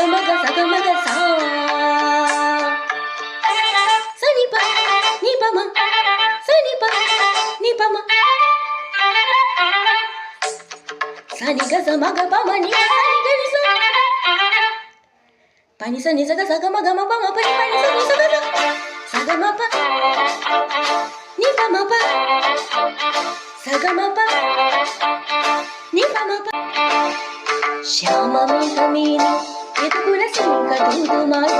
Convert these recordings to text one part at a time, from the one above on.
സഗമഗ സഗമഗ സാ സനിപ നിപമ സനിപ നിപമ സനിഗ സമഗ പമ നിപ സനിഗ നിസ പനി സനി സഗ സഗമഗ മ പമ പനി പനി സനി സഗ സഗമ പ നിപമ പ സഗമ പ നിപമ പ ശ്യാമമേഘമേനി യദുകുലസിംഹദൂതുമായി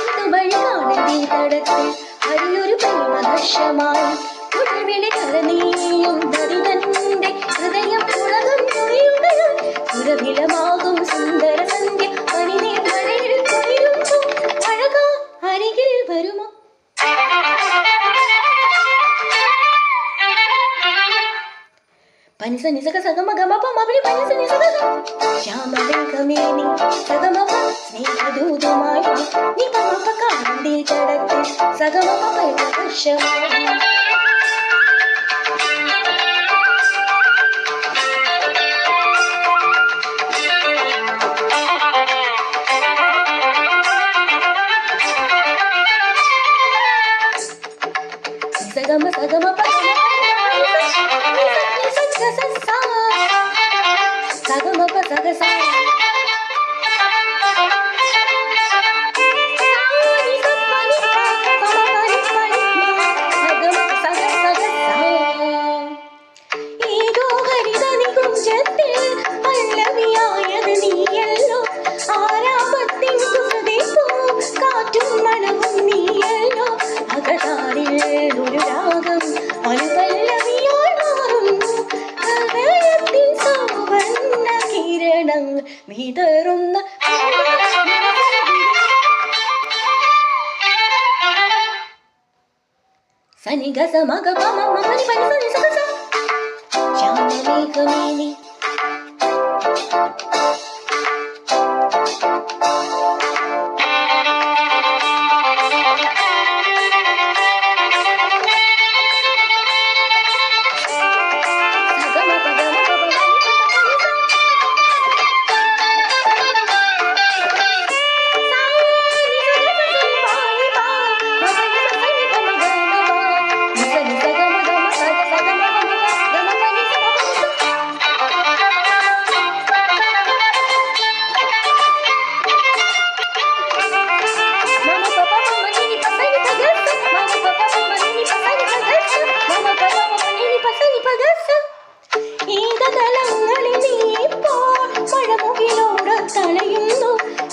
ഇതുവഴി കാണി തടത്തിൽ ഹരിയൊരു പ്രേമഹർഷമായി കുടവിളി കരനീയും നദിതന്റെ ഹൃദയം ഉലകം ചൊരിയുകയും സുരഭിലമാകും സുന്ദര സന്ധ്യ പനിനീർ മഴയിൽ കൊഴിയുന്നു അഴകാ അരികിൽ വരുമോ പനി സനി സഗ സഗമ ഗമ പമ പനി പനി സനി സഗ ശ്യാമമേഘമേനി സഗമ പ സ്നേഹദൂതുമായി നിപമ പ കാന്തി കടത്തിൽ സഗമ പ പ്രേമഹർഷമായി സഗമ സഗമ പ സഗമ പ സഗ സ ഏതോ ഹരിത നികുഞ്ചത്തിൽ പല്ലവിയായത് നീയല്ലോ ആരാമത്തിൻ കുസൃതിപ്പൂ കാറ്റും മണവും നീയല്ലോ അകതാരിൽ ഒരു രാഗം അനുപല്ലവിയായി മാറുന്നു ഹൃദയത്തിൻ സൗവർണ്ണ കിരണം വിതറുന്ന സനിഗ സമഗ പമ മമനി പനി സനി സഗ സ ശ്യാമമേഘമേനി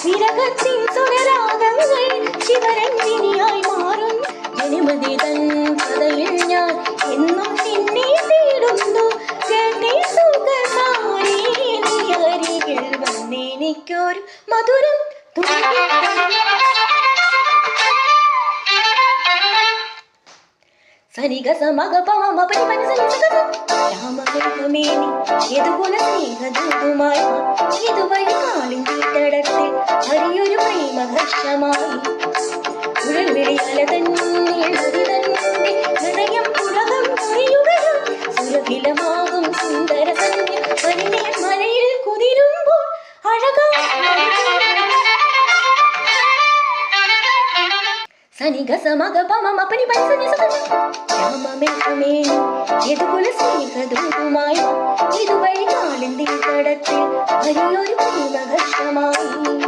വിരഹത്തിൻ സ്വരരാഗങ്ങൾ ശിവരഞ്ജിനിയായി മാറും ജനിമതി തൻ കഥയിൽ ഞാൻ എന്നും നിന്നെ തേടുന്നു അരികിൽ വന്നെനിക്കൊരു മധുരം സനിഗ സമഗ പമ പനി പനി സനി സഗ ശ്യാമമേഘമേനി യദുകുല സ്നേഹദൂതുമായി ഇതുവഴി കാളിന്തി തടത്തിൽ ഹരിയൊരു പ്രേമഹർഷമായി കുഴൽവിളിയല തന്നിൽ നദിതന്റെ ഹൃദയം ഉലകം ചൊരിയുകയും സുരഭിലമാകും സുന്ദര സന്ധ്യ പനിനീർ മഴയിൽ കുതിരുമ്പോൾ അഴകാ സനിഗ സമഗ പമ പനി പനി സനി സഗ ശ്യാമമേഘമേനി യദുകുല സ്നേഹദൂതുമായി ഇതുവഴി കാളിന്തി തടത്തിൽ ഹരിയൊരു പ്രേമഹർഷമായി